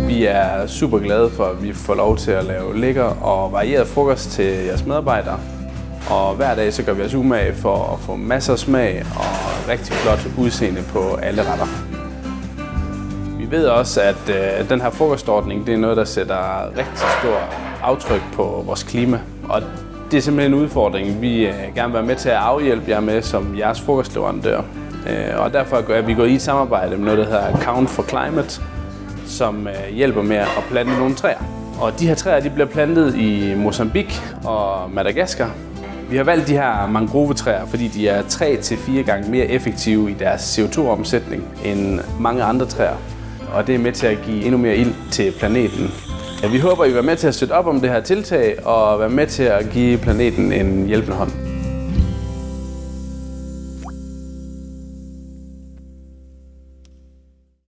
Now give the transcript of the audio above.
Vi er super glade for, at vi får lov til at lave lækker og varieret frokost til jeres medarbejdere. Og hver dag så gør vi os umage for at få masser af smag og rigtig flot udseende på alle retter. Vi ved også, at den her frokostordning det er noget, der sætter rigtig stor aftryk på vores klima. Og det er simpelthen en udfordring, vi gerne vil være med til at afhjælpe jer med som jeres frokostleverandør. Og derfor er vi gået i et samarbejde med noget, der hedder Count for Climate, som hjælper med at plante nogle træer. Og de her træer de bliver plantet i Mozambique og Madagaskar. Vi har valgt de her mangrovetræer, fordi de er 3-4 gange mere effektive i deres CO2-omsætning end mange andre træer. Og det er med til at give endnu mere ild til planeten. Vi håber, I vil være med til at støtte op om det her tiltag og være med til at give planeten en hjælpende hånd.